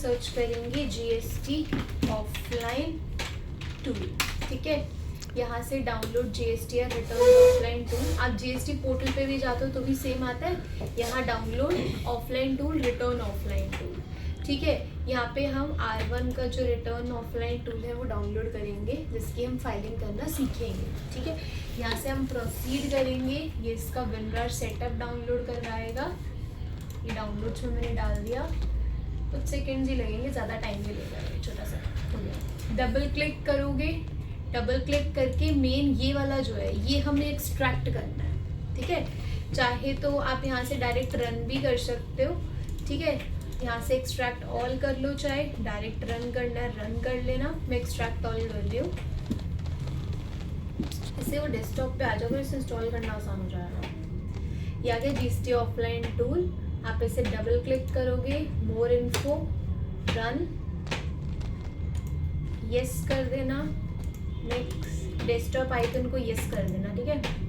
Search करेंगे GST offline tool. ठीक है, यहाँ से डाउनलोड GST या रिटर्न ऑफलाइन टूल। आप GST पोर्टल पे भी जाते हो तो भी सेम आता है, यहाँ download offline tool, return offline tool. ठीक है, यहाँ पे हम R1 का जो रिटर्न ऑफलाइन टूल है वो डाउनलोड करेंगे, जिसकी हम फाइलिंग करना सीखेंगे। ठीक है, यहाँ से हम प्रोसीड करेंगे। ये इसका विनरार सेटअप डाउनलोड करवाएगा। ये डाउनलोड्स में मैंने डाल दिया, कुछ सेकेंड्स ही लगेंगे, ज़्यादा टाइम नहीं लेगा, ये छोटा सा हो गया। डबल क्लिक करोगे, डबल क्लिक करके मेन ये वाला जो है ये हमें एक्सट्रैक्ट करना है। ठीक है, चाहे तो आप यहाँ से डायरेक्ट रन भी कर सकते हो। ठीक है, यहाँ से एक्सट्रैक्ट ऑल कर लो, चाहे डायरेक्ट रन करना है रन कर लेना। मैं एक्सट्रैक्ट ऑल कर रही हूँ, इससे वो डेस्कटॉप पे आ जाओगे, इसे इंस्टॉल करना आसान हो जाएगा। ये आ गया GST ऑफलाइन टूल। आप इसे डबल क्लिक करोगे, मोर इन्फो, रन, यस कर देना, नेक्स्ट डेस्कटॉप आइकन को यस कर देना। ठीक है,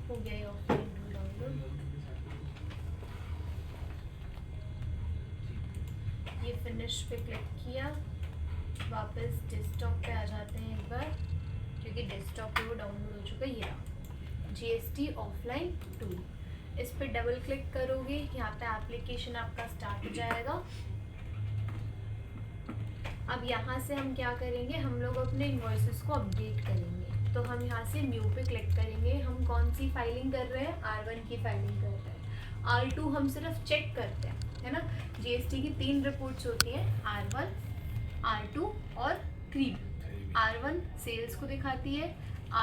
हो गया ये ऑफलाइन टूल डाउनलोड। ये फिनिश पे क्लिक किया, वापस डेस्कटॉप पे आ जाते हैं एक बार, क्योंकि डेस्कटॉप पे वो डाउनलोड हो चुका है। ये GST ऑफलाइन टूल, इस पे डबल क्लिक करोगे, यहाँ पे एप्लीकेशन आपका स्टार्ट हो जाएगा। अब यहाँ से हम क्या करेंगे, हम लोग अपने इनवॉइसेस को अपडेट करेंगे। तो हम यहाँ से न्यू पे क्लिक करेंगे। हम कौन सी फाइलिंग कर रहे हैं, R1 की फाइलिंग कर रहे हैं। R2 हम सिर्फ चेक करते हैं, है ना। GST की 3 रिपोर्ट्स होती हैं, R1, R2 और 3। R1 सेल्स को दिखाती है,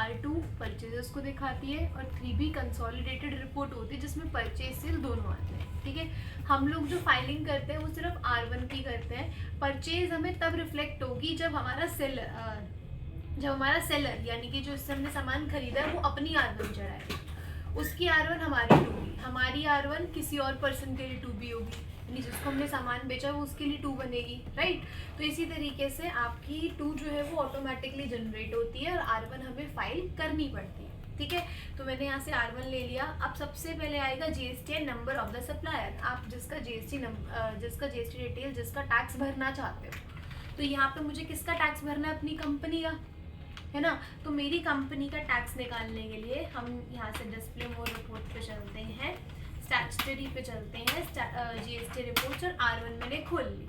R2 परचेजेस को दिखाती है, और 3B कंसोलिडेटेड रिपोर्ट होती है जिसमें परचेज सेल दोनों आते हैं। ठीक है, हम लोग जो फाइलिंग करते हैं वो सिर्फ R1 की करते हैं। परचेज हमें तब रिफ्लेक्ट होगी जब हमारा सेलर यानी कि जो इससे हमने सामान खरीदा है वो अपनी R1 चढ़ाएगा, उसकी R1 हमारी 2B, हमारी R1 किसी और पर्सन के लिए 2B होगी, यानी जिसको हमने सामान बेचा वो उसके लिए 2 बनेगी, राइट। तो इसी तरीके से आपकी 2 जो है वो ऑटोमेटिकली जनरेट होती है और R1 हमें फाइल करनी पड़ती है। ठीक है, तो मैंने यहाँ से R1 ले लिया। अब सबसे पहले आएगा GST number of the supplier, आप जिसका GST डिटेल, जिसका टैक्स भरना चाहते हो। तो यहाँ पे मुझे किसका टैक्स भरना है, अपनी कंपनी का, है ना। तो मेरी कंपनी का टैक्स निकालने के लिए हम यहाँ से डिस्प्ले मोर रिपोर्ट पे चलते हैं, स्टैट्यूटरी पे चलते हैं, GST रिपोर्ट्स, और R1 मैंने खोल ली।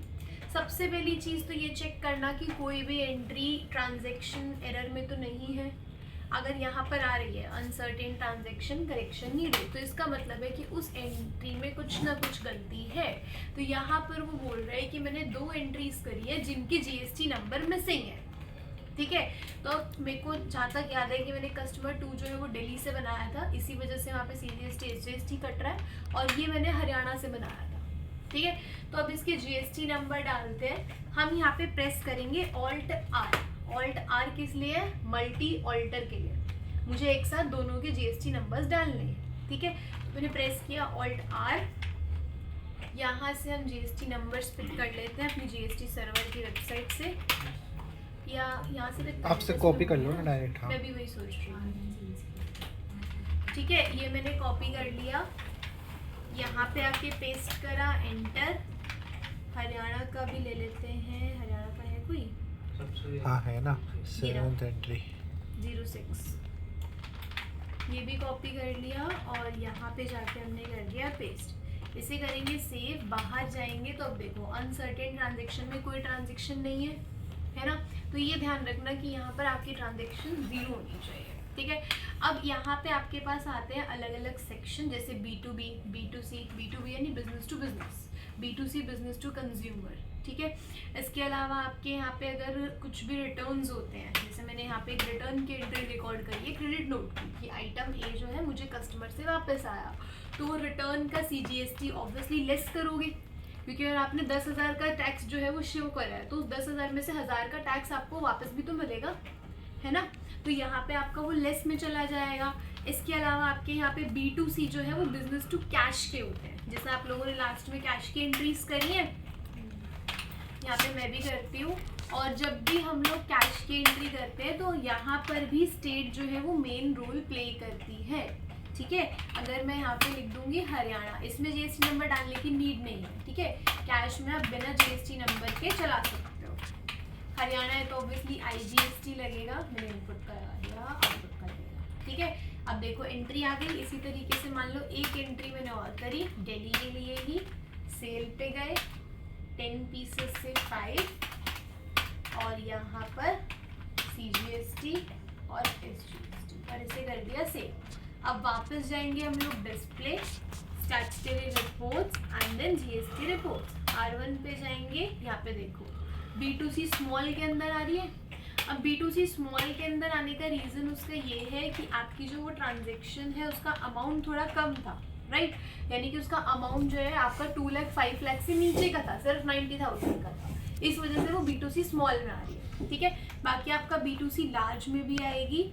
सबसे पहली चीज़ तो ये चेक करना कि कोई भी एंट्री ट्रांजैक्शन एरर में तो नहीं है। अगर यहाँ पर आ रही है अनसर्टेन ट्रांजैक्शन करेक्शन नीडेड, तो इसका मतलब है कि उस एंट्री में कुछ ना कुछ गलती है। तो यहाँ पर वो बोल रहा है कि मैंने 2 एंट्रीज करी है जिनकी GST नंबर मिसिंग है। ठीक है, तो मेरे को जहाँ तक याद है कि मैंने कस्टमर 2 जो है वो दिल्ली से बनाया था, इसी वजह से वहाँ पे CGST SGST कट रहा है, और ये मैंने हरियाणा से बनाया था। ठीक है, तो अब इसके GST नंबर डालते हैं। हम यहाँ पे प्रेस करेंगे Alt R किस लिए, मल्टी ऑल्टर के लिए, मुझे एक साथ दोनों के GST नंबर्स डालने हैं। ठीक है, तो मैंने प्रेस किया Alt R। यहाँ से हम GST नंबर्स पिक कर लेते हैं अपनी GST सर्वर की वेबसाइट से, या यहाँ से आपसे कॉपी कर लो ना डायरेक्ट। हाँ, मैं भी वही सोच रही हूँ। ठीक है, ये मैंने कॉपी कर लिया, यहाँ पे आके पेस्ट करा, एंटर। हरियाणा का भी ले लेते हैं, हरियाणा का है कोई, हाँ है ना, 7th एंट्री 06, ये भी कॉपी कर लिया, और यहाँ पे जाके हमने कर दिया पेस्ट। इसे करेंगे सेव, बाहर जाएंगे तो अब देखो अनसर्टेन ट्रांजेक्शन में कोई ट्रांजेक्शन नहीं है ना। तो ये ध्यान रखना कि यहाँ पर आपकी ट्रांजेक्शन 0 होनी चाहिए। ठीक है, अब यहाँ पे आपके पास आते हैं अलग अलग सेक्शन, जैसे B2B, B2C, B2B यानी business to business, B2C business to consumer. ठीक है, इसके अलावा आपके यहाँ पे अगर कुछ भी रिटर्न्स होते हैं, जैसे मैंने यहाँ पे एक रिटर्न की एंट्री रिकॉर्ड करी है क्रेडिट नोट की, कि आइटम A जो है मुझे कस्टमर से वापस आया, तो वो रिटर्न का CGST ऑब्वियसली लेस करोगे, क्योंकि अगर आपने 10,000 का टैक्स जो है वो शो करा है तो उस 10,000 में से 1,000 का टैक्स आपको वापस भी तो मिलेगा, है ना। तो यहाँ पे आपका वो लेस में चला जाएगा। इसके अलावा आपके यहाँ पे B2C जो है वो बिजनेस टू कैश के होते हैं, जैसे आप लोगों ने लास्ट में कैश की एंट्रीज करी है, यहाँ पे मैं भी करती हूँ। और जब भी हम लोग कैश की एंट्री करते हैं तो यहाँ पर भी स्टेट जो है वो मेन रोल प्ले करती है, ठीक है। अगर मैं यहाँ पे लिख दूंगी हरियाणा, इसमें GST नंबर डालने की नीड नहीं है, ठीक है। कैश में आप बिना GST नंबर के चला सकते हो। हरियाणा है तो ऑब्वियसली IGST लगेगा, मैंने इनपुट करा दिया, आउटपुट कर देगा, ठीक है। अब देखो एंट्री आ गई। इसी तरीके से मान लो एक एंट्री मैंने और करी दिल्ली के लिए ही, सेल पे गए 10 पीसेस से 5 और यहाँ पर CGST और SGST और इसे कर दिया सेव। अब वापस जाएंगे हम लोग display, statutory reports and then GST reports. R1 पे जाएंगे, यहाँ पे देखो B2C स्मॉल के अंदर आ रही है। अब B2C स्मॉल के अंदर आने का रीज़न उसका ये है कि आपकी जो वो ट्रांजेक्शन है उसका अमाउंट थोड़ा कम था, राइट। यानी कि उसका अमाउंट जो है आपका 2 लाख 5 लाख से नीचे का था, सिर्फ 90,000 का था, इस वजह से वो B2C स्मॉल में आ रही है, ठीक है। बाकी आपका B2C लार्ज में भी आएगी।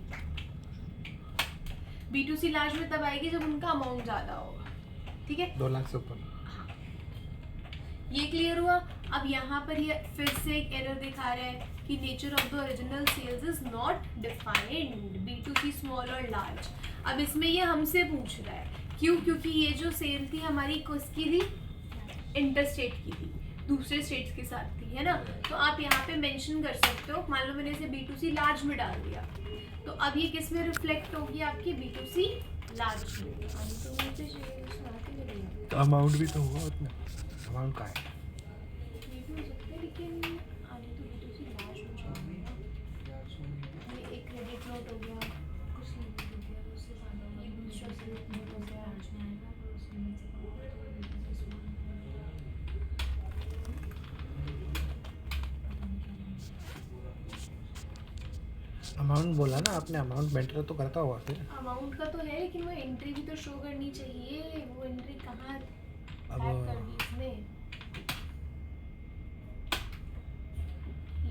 B2C लार्ज में तब आएगी जब उनका अमाउंट ज़्यादा होगा, ठीक है। 2 लाख से ऊपर। ये क्लियर हुआ। अब यहाँ पर ये फिर से एक एरर दिखा रहा है कि nature of the original sales is not defined, B2C small और लार्ज। अब इसमें ये हमसे पूछ रहा है क्यों, क्योंकि ये जो सेल थी हमारी किसकी थी, इंटरस्टेट की थी, दूसरे स्टेट्स के साथ थी, है ना। तो आप यहाँ पे मेंशन कर सकते हो, मान लो मैंने इसे B2C लार्ज में डाल दिया, तो अब ये किस में रिफ्लेक्ट होगी, आपकी B2C लार्ज में। तो अमाउंट भी तो हुआ उसमें, अमाउंट का है लेकिन आने तो B2C लार्ज में जाएगा। ये एक क्रेडिट नोट हो गया, कुछ नहीं हो गया, उससे ज़्यादा ये दूसरा क्रेडिट नोट हो गया, अमाउंट बोला ना आपने, अमाउंट मेंटर तो करता होगा फिर। अमाउंट का तो है लेकिन वो एंट्री भी तो शो करनी चाहिए, वो एंट्री कहाँ अब ऐड कर दी इसने।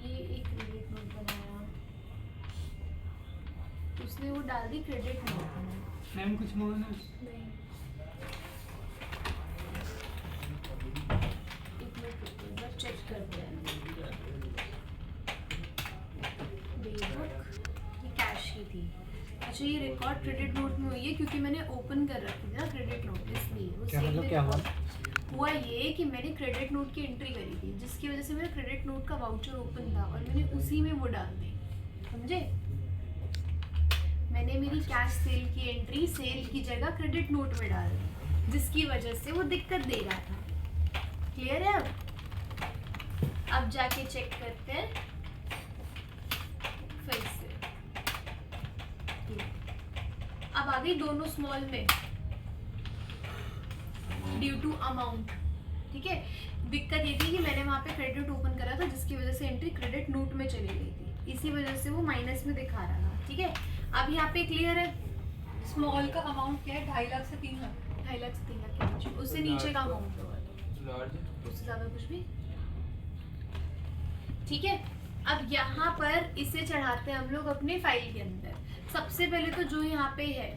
ये एक क्रेडिट नोट बनाया, उसने वो डाल दी क्रेडिट नोट। मैम कुछ बोलना है? नहीं, एक मिनट रुको, एक बार चेक करते हैं। ये कैश की थी। अच्छा ये रिकॉर्ड क्रेडिट नोट में हुई है क्योंकि मैंने ओपन कर रखी थी ना क्रेडिट नोट, इसलिए वो क्या सेल मतलब में क्या हुआ? हुआ ये कि मैंने क्रेडिट नोट की एंट्री करी थी जिसकी वजह से मेरा क्रेडिट नोट का वाउचर ओपन था और मैंने उसी में वो डाल दी, समझे। मैंने मेरी कैश सेल की एंट्री सेल की जगह क्रेडिट नोट में डाल दी जिसकी वजह से वो दिक्कत दे रहा था। क्लियर है। अब जाके चेक करते हैं फिर से। अब आ गई दोनों स्मॉल में ड्यू टू अमाउंट, ठीक है। दिक्कत ये थी कि मैंने वहाँ पे क्रेडिट ओपन करा था जिसकी वजह से एंट्री क्रेडिट नोट में चली गई थी, इसी वजह से वो माइनस में दिखा रहा था, ठीक है। अब यहाँ पे क्लियर है। स्मॉल का अमाउंट क्या है? 2.5 लाख से 3 लाख। 2.5 लाख से 3 लाख के बीच में, उससे नीचे का अमाउंट होगा, उससे ज़्यादा कुछ भी, ठीक है। अब यहाँ पर इसे चढ़ाते हैं हम लोग अपने फाइल के अंदर। सबसे पहले तो जो यहाँ पे है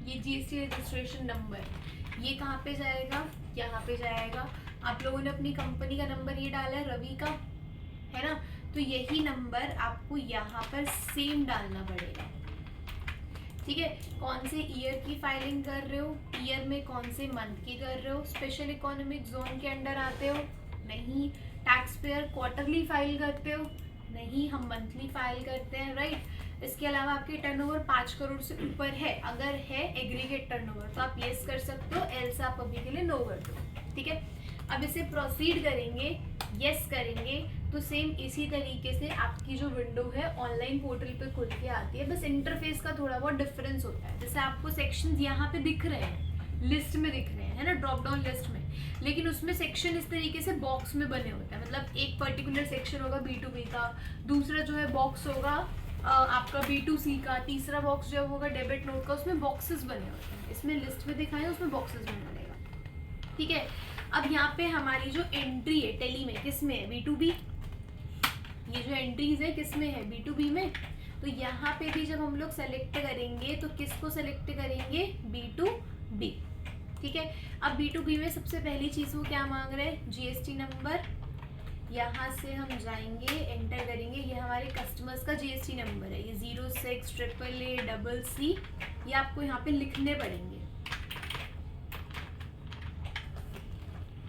ये GST रजिस्ट्रेशन नंबर, ये कहाँ पे जाएगा, यहाँ पे जाएगा। आप लोगों ने अपनी कंपनी का नंबर ये डाला है रवि का, है ना, तो यही नंबर आपको यहाँ पर सेम डालना पड़ेगा, ठीक है। कौन से ईयर की फाइलिंग कर रहे हो, ईयर में कौन से मंथ की कर रहे हो, स्पेशल इकोनॉमिक जोन के अंडर आते हो, नहीं। टैक्स पेयर क्वार्टरली फाइल करते हो, नहीं, हम मंथली फाइल करते हैं, राइट। इसके अलावा आपके टर्नओवर 5 करोड़ से ऊपर है, अगर है एग्रीगेट टर्नओवर तो आप येस कर सकते हो, एल्स आप अभी के लिए नो कर दो, ठीक है। अब इसे प्रोसीड करेंगे, येस करेंगे तो सेम इसी तरीके से आपकी जो विंडो है ऑनलाइन पोर्टल पे खुल के आती है। बस इंटरफेस का थोड़ा बहुत डिफरेंस होता है, जैसे आपको सेक्शंस यहाँ पे दिख रहे हैं, लिस्ट में दिख रहे हैं, है ना, ड्रॉप डाउन लिस्ट में, लेकिन उसमें सेक्शन इस तरीके से बॉक्स में बने होते हैं। मतलब एक पर्टिकुलर सेक्शन होगा B2B का, दूसरा जो है बॉक्स होगा आपका B2C का, तीसरा बॉक्स जो होगा डेबिट नोट का, उसमें बॉक्सेस बने होते हैं। इसमें लिस्ट में दिखाए, उसमें बॉक्सेस में बनेगा, ठीक है। अब यहाँ पे हमारी जो एंट्री है टेली में किस में है, B2B। ये जो एंट्रीज है किस में है, B2B में। तो यहाँ पे भी जब हम लोग सेलेक्ट करेंगे तो किसको सेलेक्ट करेंगे, B2B। ठीक है। अब B2B में सबसे पहली चीज़ वो क्या मांग रहे हैं, GST नंबर। यहाँ से हम जाएंगे, एंटर करेंगे, ये हमारे कस्टमर्स का GST नंबर है, ये 06AAA ये आपको यहाँ पे लिखने पड़ेंगे,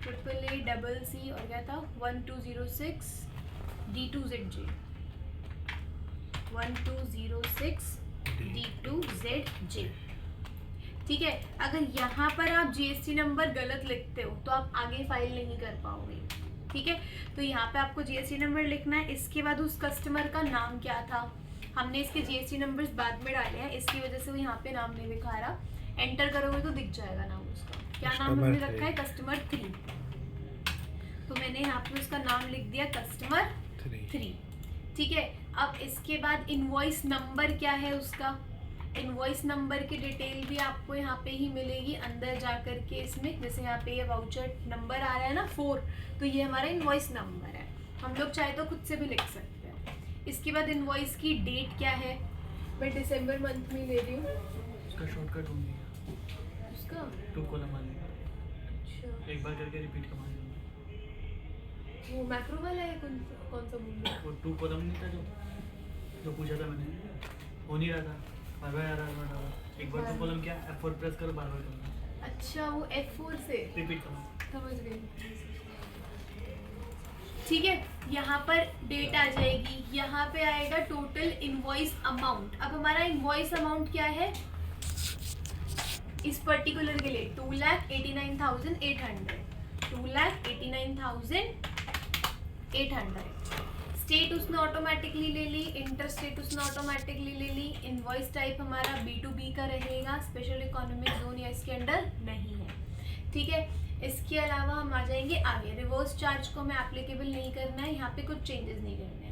AAA और क्या था 1206 D2ZJ 1206 D2ZJ। ठीक है। अगर यहाँ पर आप GST नंबर गलत लिखते हो तो आप आगे फाइल नहीं कर पाओगे। ठीक है। तो यहाँ पे आपको GST नंबर लिखना है। इसके बाद उस कस्टमर का नाम क्या था, हमने इसके GST नंबर्स बाद में डाले हैं, इसकी वजह से वो यहाँ पे नाम नहीं लिखा रहा। एंटर करोगे तो दिख जाएगा नाम उसका। क्या नाम हमने रखा है, कस्टमर 3। तो मैंने यहाँ पे उसका नाम लिख दिया कस्टमर 3। ठीक है। अब इसके बाद इनवॉइस नंबर क्या है उसका, इनवॉइस नंबर की डिटेल भी आपको यहाँ पे ही मिलेगी अंदर जा कर के। इसमें जैसे यहाँ पे ये वाउचर नंबर आ रहा है ना 4, तो ये हमारा इनवॉइस नंबर है। हम लोग चाहे तो खुद से भी लिख सकते हैं। इसके बाद इनवॉइस की डेट क्या है, मैं दिसंबर मंथ में ले रही हूँ। उसका शॉर्टकट होंगे उसका 2 कॉलम वाले, अच्छा एक बार करके रिपीट करवा देंगे। वो मैक्रो वाला है, कौन सा बोल रहे वो 2 कॉलम नहीं था जो पूछा था मैंने, हो नहीं रहा था, बार बार आ रहा था। एक बार 2 कॉलम क्या F4 प्रेस करो, बार बार करना, अच्छा वो F4 से रिपीट करो। समझ गई। ठीक है। यहाँ पर डेट आ जाएगी, यहाँ पे आएगा टोटल इनवॉइस अमाउंट। अब हमारा इनवॉइस अमाउंट क्या है इस पर्टिकुलर के लिए, 2,89,800 2,89,800। स्टेट उसने ऑटोमेटिकली ले ली, इंटर स्टेट उसने ऑटोमेटिकली ले ली। इनवॉइस टाइप हमारा B2B का रहेगा, स्पेशल इकोनॉमिक जोन या इसके अंडर नहीं है। ठीक है। इसके अलावा हम आ जाएंगे आगे, रिवर्स चार्ज को हमें एप्लीकेबल नहीं करना है, यहाँ पे कुछ चेंजेस नहीं करने हैं।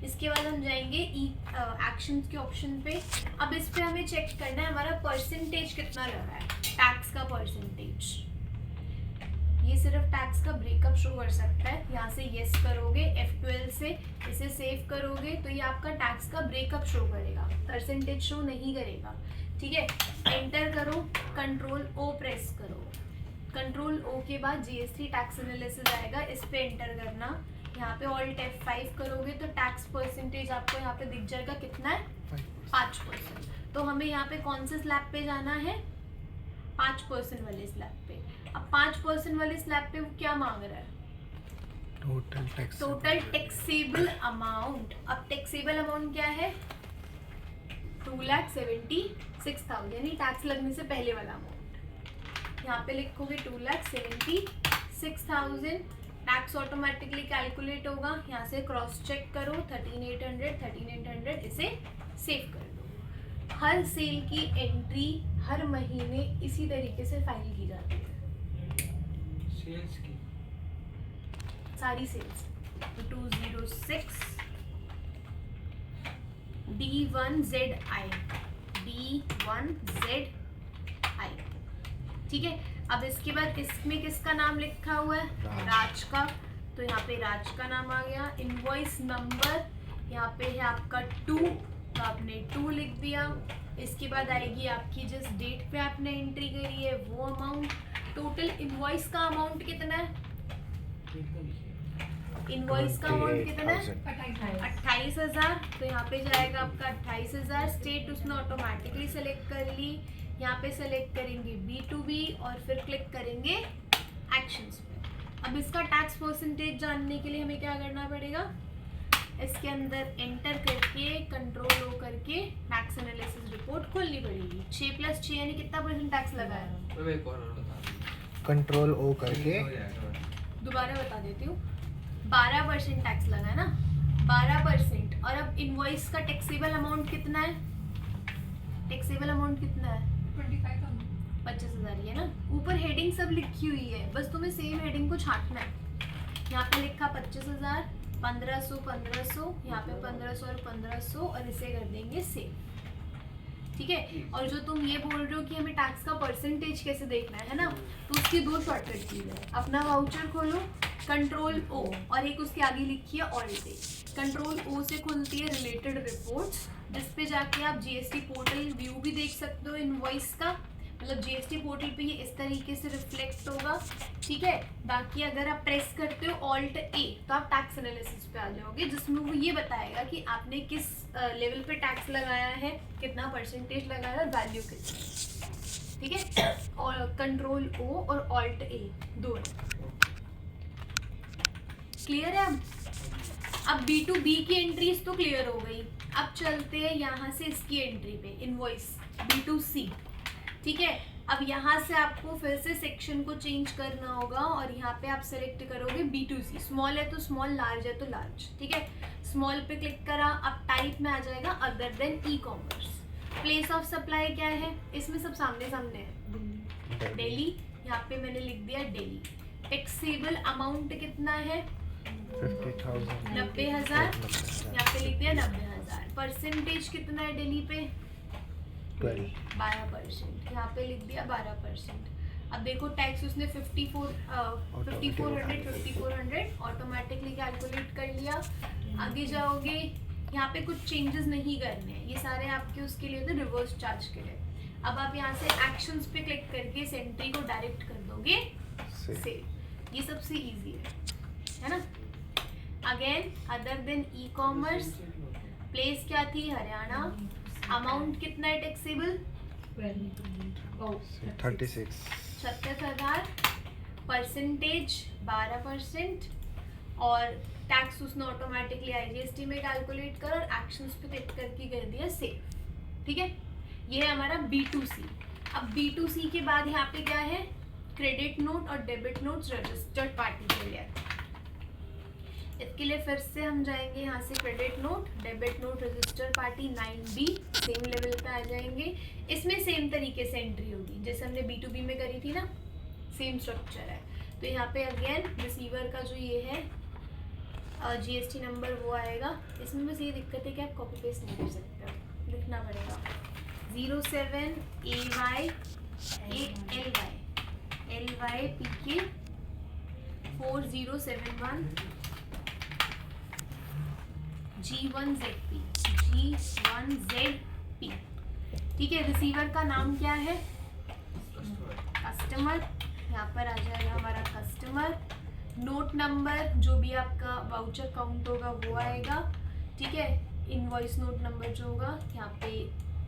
इसके बाद हम जाएंगे एक्शंस के ऑप्शन पे। अब इस पे हमें चेक करना है हमारा परसेंटेज कितना लगा है, टैक्स का परसेंटेज। ये सिर्फ टैक्स का ब्रेकअप शो कर सकता है। यहाँ से येस करोगे, F12 से इसे सेव करोगे तो ये आपका टैक्स का ब्रेकअप शो करेगा, परसेंटेज शो नहीं करेगा। ठीक है। एंटर करो, कंट्रोल O प्रेस करो, कंट्रोल O के बाद GST टैक्स एनालिसिस आएगा, इस पे एंटर करना। यहाँ पे ऑल्ट F5 करोगे तो टैक्स परसेंटेज आपको यहाँ पे दिख जाएगा, कितना है 5%। तो हमें यहाँ पे कौन से स्लैब पे जाना है, 5% वाले स्लैब पे। अब 5% वाले स्लैब पे वो क्या मांग रहा है, टोटल टैक्सेबल अमाउंट। अब टैक्सेबल अमाउंट क्या है, 2,76,000 यानी टैक्स लगने से पहले वाला अमाउंट। यहाँ पे लिखोगे 2,76,000, टैक्स ऑटोमेटिकली कैलकुलेट होगा। यहाँ से क्रॉस चेक करो, 13,800 इसे सेव कर दो। हर सेल की एंट्री हर महीने इसी तरीके से फाइल की जाती है, सेल्स की सारी सेल्स। 206 D1ZI ठीक है। अब इसके बाद इसमें किसका नाम लिखा हुआ है, राज का, तो यहाँ पे राज का नाम आ गया। इनवॉइस नंबर यहाँ पे है आपका 2, तो आपने 2 लिख दिया। इसके बाद आएगी आपकी जिस डेट पे आपने एंट्री करी है वो अमाउंट। टोटल इनवॉइस का अमाउंट कितना है, इनवॉइस का अमाउंट कितना है 28,000। तो यहाँ पे जाएगा आपका 28,000। स्टेट उसने ऑटोमेटिकली सेलेक्ट कर ली। यहाँ पे सेलेक्ट करेंगे B2B और फिर क्लिक करेंगे एक्शंस पे। अब इसका टैक्स परसेंटेज जानने के लिए हमें क्या करना पड़ेगा, इसके अंदर एंटर करके कंट्रोल O करके टैक्स एनालिसिस रिपोर्ट खोलनी पड़ेगी। 6+6 यानी कितना % टैक्स लगा है, कंट्रोल O करके दोबारा बता देती हूँ, 12% टैक्स लगा है ना, 12%। और अब इनवॉइस का टैक्सेबल अमाउंट कितना है, टैक्सेबल अमाउंट कितना है 25,000 है ना। ऊपर हेडिंग सब लिखी हुई है, बस तुम्हें सेम हेडिंग को छांटना है। यहाँ पे लिखा 25,000, 1,500, 1,500, यहाँ पे 1,500 और 1,500 और इसे कर देंगे सेव। ठीक है। और जो तुम ये बोल रहे हो कि हमें टैक्स का परसेंटेज कैसे देखना है ना, तो उसकी 2 शॉर्टकट कीज है। अपना वाउचर खोलो, कंट्रोल ओ, और एक उसके आगे लिखी है ऑल्ट ए। कंट्रोल ओ से खुलती है रिलेटेड रिपोर्ट्स, जिस पे जाके आप जीएसटी पोर्टल व्यू भी देख सकते हो इनवॉइस का, मतलब जीएसटी पोर्टल पे ये इस तरीके से रिफ्लेक्ट होगा, ठीक है। बाकी अगर आप प्रेस करते हो ऑल्ट ए तो आप टैक्स एनालिसिस पे आ जाओगे, जिसमें वो ये बताएगा कि आपने किस लेवल पे टैक्स लगाया है, कितना परसेंटेज लगाया है, वैल्यू कितनी, ठीक है। और कंट्रोल ओ और ऑल्ट ए दोनों क्लियर है। अब B2B की एंट्रीज तो क्लियर हो गई। अब चलते हैं यहाँ से इसकी एंट्री पे, इनवॉइस B2C, ठीक है। अब यहाँ से आपको फिर से सेक्शन को चेंज करना होगा और यहाँ पे आप सेलेक्ट करोगे B2C। स्मॉल है तो स्मॉल, लार्ज है तो लार्ज, ठीक है। स्मॉल पे क्लिक करा, अब टाइप में आ जाएगा other than e commerce. Place of supply क्या है, इसमें सब सामने सामने है, दिल्ली, यहाँ पे मैंने लिख दिया दिल्ली। टैक्सेबल अमाउंट कितना है, 50,000 90,000, यहाँ पे लिख दिया 90,000। परसेंटेज कितना है दिल्ली पे, 12%, यहाँ पे लिख दिया 12%। अब देखो टैक्स उसने 5400 ऑटोमेटिकली कैलकुलेट कर लिया। आगे जाओगे, यहाँ पे कुछ चेंजेस नहीं करने हैं, ये सारे आपके उसके लिए होते रिवर्स चार्ज के लिए। अब आप यहाँ से एक्शंस पे क्लिक करके इस एंट्री को डायरेक्ट कर दोगे सेव। ये सबसे इजी है ना। Again other than e commerce, place क्या थी, हरियाणा। अमाउंट कितना है टैक्सेबल, 36,000। परसेंटेज 12%, और टैक्स उसने ऑटोमेटिकली आईजीएसटी में कैलकुलेट कर और एक्शंस पे क्लिक करके कर दिया सेव, ठीक है। ये है हमारा B2C। अब B2C के बाद यहाँ पे क्या है, क्रेडिट नोट और डेबिट नोट्स रजिस्टर्ड पार्टी के लिए। इसके लिए फिर से हम जाएंगे यहाँ से credit note, debit note, registered party 9B, same level पे आ जाएंगे। इसमें सेम तरीके से एंट्री होगी जैसे हमने B2B में करी थी ना, सेम स्ट्रक्चर है। तो यहाँ पे अगेन रिसीवर का जो ये है जीएसटी नंबर वो आएगा। इसमें बस ये दिक्कत है कि आप कॉपी पेस्ट नहीं कर सकते हो, लिखना पड़ेगा 07AY LYPK 4071 G1ZP, ठीक है। रिसीवर का नाम क्या है, कस्टमर, यहाँ पर आ जाएगा हमारा कस्टमर। नोट नंबर जो भी आपका वाउचर काउंट होगा वो आएगा, ठीक है। इनवॉइस नोट नंबर जो होगा, यहाँ पे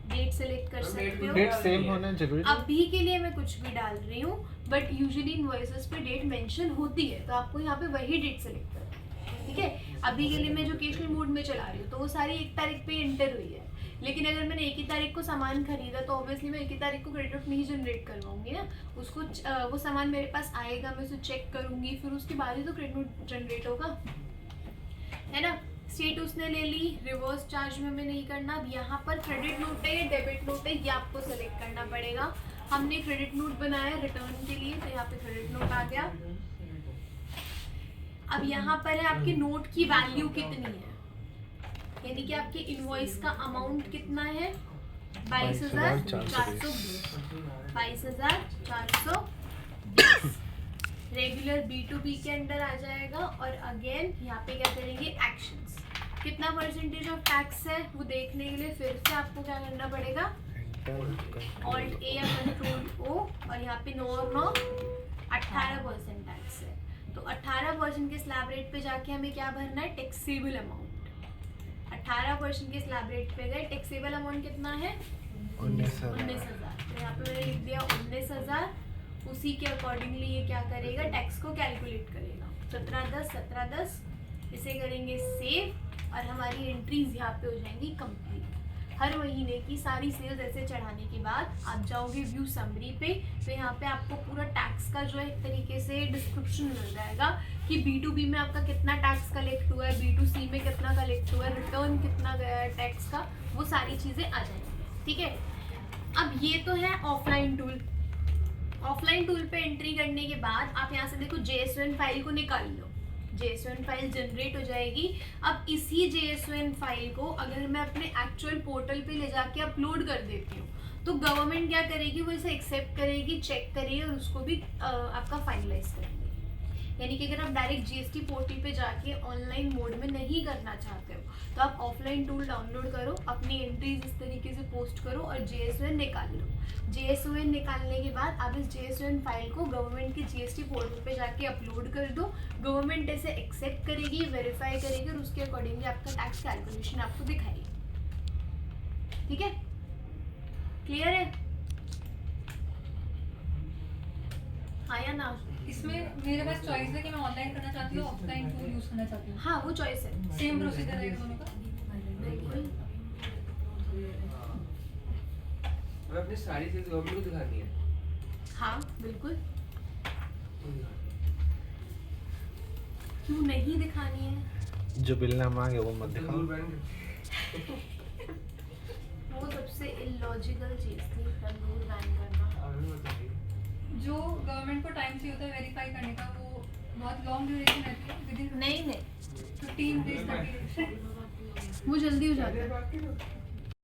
डेट सेलेक्ट कर सकते हो। डेट सेम होना जरूरी है। अभी के लिए मैं कुछ भी डाल रही हूँ, बट यूजुअली इनवॉइसेस पे डेट मेंशन होती है, तो आपको यहाँ पे वही डेट सेलेक्ट करना है, ठीक है। अभी के लिए मैं एजुकेशनल मोड में चला रही हूँ, तो वो सारी 1 तारीख पे एंटर हुई है। लेकिन अगर मैंने 1 ही तारीख को सामान खरीदा तो ऑब्वियसली मैं 1 ही तारीख को क्रेडिट नोट नहीं जनरेट करवाऊंगी ना, उसको वो सामान मेरे पास आएगा, मैं उसे चेक करूंगी, फिर उसके बाद ही तो क्रेडिट नोट जनरेट होगा, है ना। स्टेट उसने ले ली, रिवर्स चार्ज में हमें नहीं करना। अब यहाँ पर क्रेडिट नोट है या डेबिट नोट है, ये आपको सेलेक्ट करना पड़ेगा। हमने क्रेडिट नोट बनाया रिटर्न के लिए, तो यहाँ पे क्रेडिट नोट आ गया। अब यहाँ पर है आपके नोट की वैल्यू कितनी है, यानी कि आपके इनवॉइस का अमाउंट कितना है, 22,420 रेगुलर B2B के अंदर आ जाएगा। और अगेन यहाँ पे क्या करेंगे, एक्शंस, कितना परसेंटेज ऑफ टैक्स है वो देखने के लिए फिर से आपको क्या करना पड़ेगा, ऑल्ट ए या कंट्रोल ओ, और यहाँ पे 18% टैक्स है, तो 18% के स्लैब रेट पे जाके हमें क्या भरना है, टैक्सेबल अमाउंट। 18% के स्लैब रेट पे गए, टैक्सेबल अमाउंट कितना है, 19,000। तो यहाँ पे मैंने लिख दिया 19,000। उसी के अकॉर्डिंगली ये क्या करेगा, टैक्स को कैलकुलेट करेगा 1710 इसे करेंगे सेव, और हमारी एंट्रीज यहाँ पे हो जाएंगी कंप्लीट। हर महीने की सारी सेल्स ऐसे चढ़ाने के बाद आप जाओगे व्यू समरी पे, तो यहाँ पे आपको पूरा टैक्स का जो है एक तरीके से डिस्क्रिप्शन मिल जाएगा कि B2B में आपका कितना टैक्स कलेक्ट हुआ है, B2C में कितना कलेक्ट हुआ है, रिटर्न कितना गया है टैक्स का, वो सारी चीज़ें आ जाएंगी, ठीक है। अब ये तो है ऑफलाइन टूल। ऑफलाइन टूल पे एंट्री करने के बाद आप यहाँ से देखो JSON फाइल को निकाल लो, JSON फाइल जनरेट हो जाएगी। अब इसी JSON फाइल को अगर मैं अपने एक्चुअल पोर्टल पे ले जाके अपलोड कर देती हूँ तो गवर्नमेंट क्या करेगी, वो इसे एक्सेप्ट करेगी, चेक करेगी और उसको भी आपका फाइनलाइज करेगी। यानी कि अगर आप डायरेक्ट GST पोर्टल पे जाके ऑनलाइन मोड में नहीं करना चाहते हो तो आप ऑफलाइन टूल डाउनलोड करो, अपनी एंट्रीज इस तरीके से पोस्ट करो और JSON निकाल लो। JSON निकालने के बाद आप इस JSON फाइल को गवर्नमेंट के GST पोर्टल पे जाके अपलोड कर दो। गवर्नमेंट इसे एक्सेप्ट करेगी, वेरीफाई करेगी और उसके अकॉर्डिंगली आपका टैक्स कैलकुलेशन आपको दिखाएगी। ठीक है, क्लियर है? हाँ या ना? इसमें मेरे पास चॉइस है कि मैं ऑनलाइन करना चाहती हूँ, ऑफलाइन टूल यूज करना चाहती हूँ। हाँ, वो चॉइस है। सेम प्रोसीजर है दोनों का। बिल्कुल। हमें अपनी सारी चीज गवर्नमेंट को दिखानी है। हाँ बिल्कुल, क्यों नहीं दिखानी है? जो बिल ना मांगे वो मत दिखाओ। रूल बैन कर- वो सबसे इलॉजिकल चीज थी, तंदूर बैन करना। अभी बताइए। जो गवर्नमेंट को टाइम चाहिए होता है वेरीफाई करने का, वो बहुत लॉन्ग ड्यूरेशन रहती है, विद इन नहीं 15 days 30 days। वो जल्दी हो जाता है। बात करो।